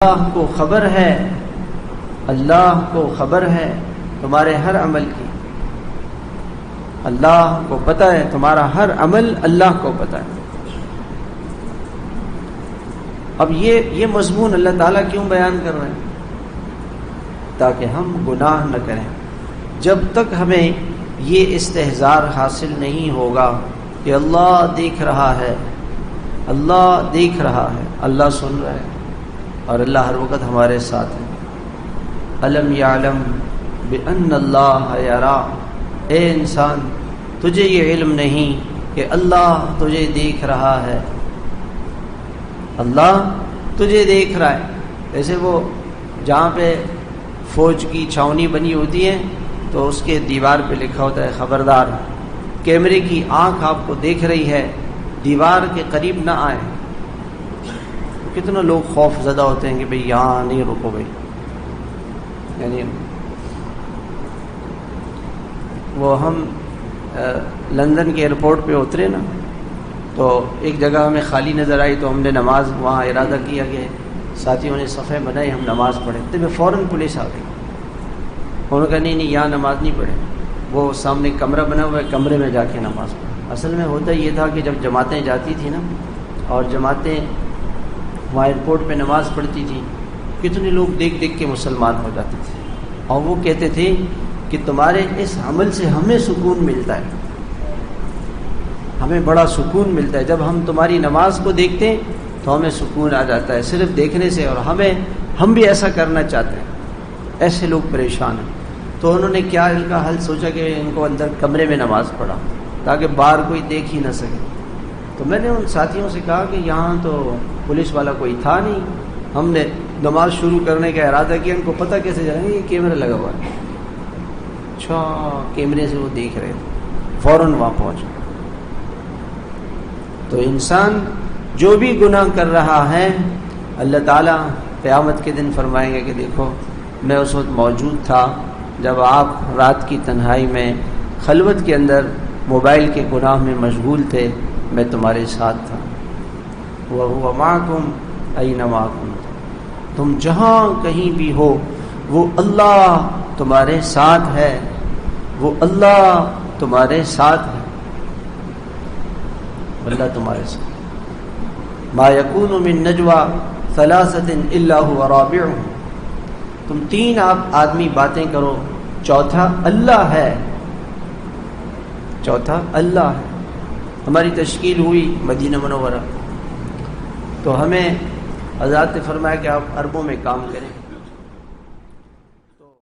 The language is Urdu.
اللہ کو خبر ہے، اللہ کو خبر ہے تمہارے ہر عمل کی، اللہ کو پتہ ہے تمہارا ہر عمل اللہ کو پتہ ہے۔ اب یہ مضمون اللہ تعالیٰ کیوں بیان کر رہے ہیں؟ تاکہ ہم گناہ نہ کریں۔ جب تک ہمیں یہ استحضار حاصل نہیں ہوگا کہ اللہ دیکھ رہا ہے، اللہ دیکھ رہا ہے، اللہ سن رہا ہے اور اللہ ہر وقت ہمارے ساتھ ہے۔ الم یعلم بان اللہ یرا، اے انسان تجھے یہ علم نہیں کہ اللہ تجھے دیکھ رہا ہے، اللہ تجھے دیکھ رہا ہے۔ جیسے وہ جہاں پہ فوج کی چھاونی بنی ہوتی ہے تو اس کے دیوار پہ لکھا ہوتا ہے خبردار، کیمرے کی آنکھ آپ کو دیکھ رہی ہے، دیوار کے قریب نہ آئیں۔ کتنے لوگ خوف زدہ ہوتے ہیں کہ بھئی یہاں نہیں رکو بھئی، یعنی وہ ہم لندن کے ایئرپورٹ پہ اترے نا، تو ایک جگہ ہمیں خالی نظر آئی تو ہم نے نماز وہاں ارادہ کیا کہ ساتھیوں نے صفحے بنائی، ہم نماز پڑھیں، تو میں فوراً پولیس آ گئی۔ انہوں نے کہا نہیں یہاں نماز نہیں پڑھیں، وہ سامنے کمرہ بنا ہوا ہے، کمرے میں جا کے نماز پڑھیں۔ اصل میں ہوتا یہ تھا کہ جب جماعتیں جاتی تھی نا اور جماعتیں وہاں ایئرپورٹ پہ نماز پڑھتی تھی، کتنے لوگ دیکھ دیکھ کے مسلمان ہو جاتے تھے، اور وہ کہتے تھے کہ تمہارے اس عمل سے ہمیں سکون ملتا ہے، ہمیں بڑا سکون ملتا ہے، جب ہم تمہاری نماز کو دیکھتے ہیں تو ہمیں سکون آ جاتا ہے صرف دیکھنے سے، اور ہم بھی ایسا کرنا چاہتے ہیں۔ ایسے لوگ پریشان ہیں، تو انہوں نے کیا ان کا حل سوچا کہ ان کو اندر کمرے میں نماز پڑھا تاکہ باہر کوئی دیکھ ہی نہ سکے۔ تو میں نے ان ساتھیوں سے کہا کہ یہاں تو پولیس والا کوئی تھا نہیں، ہم نے نماز شروع کرنے کا ارادہ کیا، ان کو پتہ کیسے جائیں گے یہ کیمرہ لگا ہوا ہے؟ اچھا، کیمرے سے وہ دیکھ رہے تھے، فوراً وہاں پہنچ۔ تو انسان جو بھی گناہ کر رہا ہے، اللہ تعالیٰ قیامت کے دن فرمائیں گے کہ دیکھو میں اس وقت موجود تھا جب آپ رات کی تنہائی میں خلوت کے اندر موبائل کے گناہ میں مشغول تھے، میں تمہارے ساتھ تھا۔ وَهُوَ مَعَكُمْ أَيْنَمَا كُنتُمْ، تم جہاں کہیں بھی ہو وہ اللہ تمہارے ساتھ ہے، وہ اللہ تمہارے ساتھ ہے، اللہ تمہارے ساتھ۔ مَا يَكُونُ مِن نَجْوَى ثَلَاثَةٍ إِلَّا هُوَ رَابِعُهُمْ، تم تین آدمی باتیں کرو، چوتھا اللہ ہے، چوتھا اللہ ہے۔ ہماری تشکیل ہوئی مدینہ منورہ، تو ہمیں حضرات نے فرمایا کہ آپ عربوں میں کام کریں۔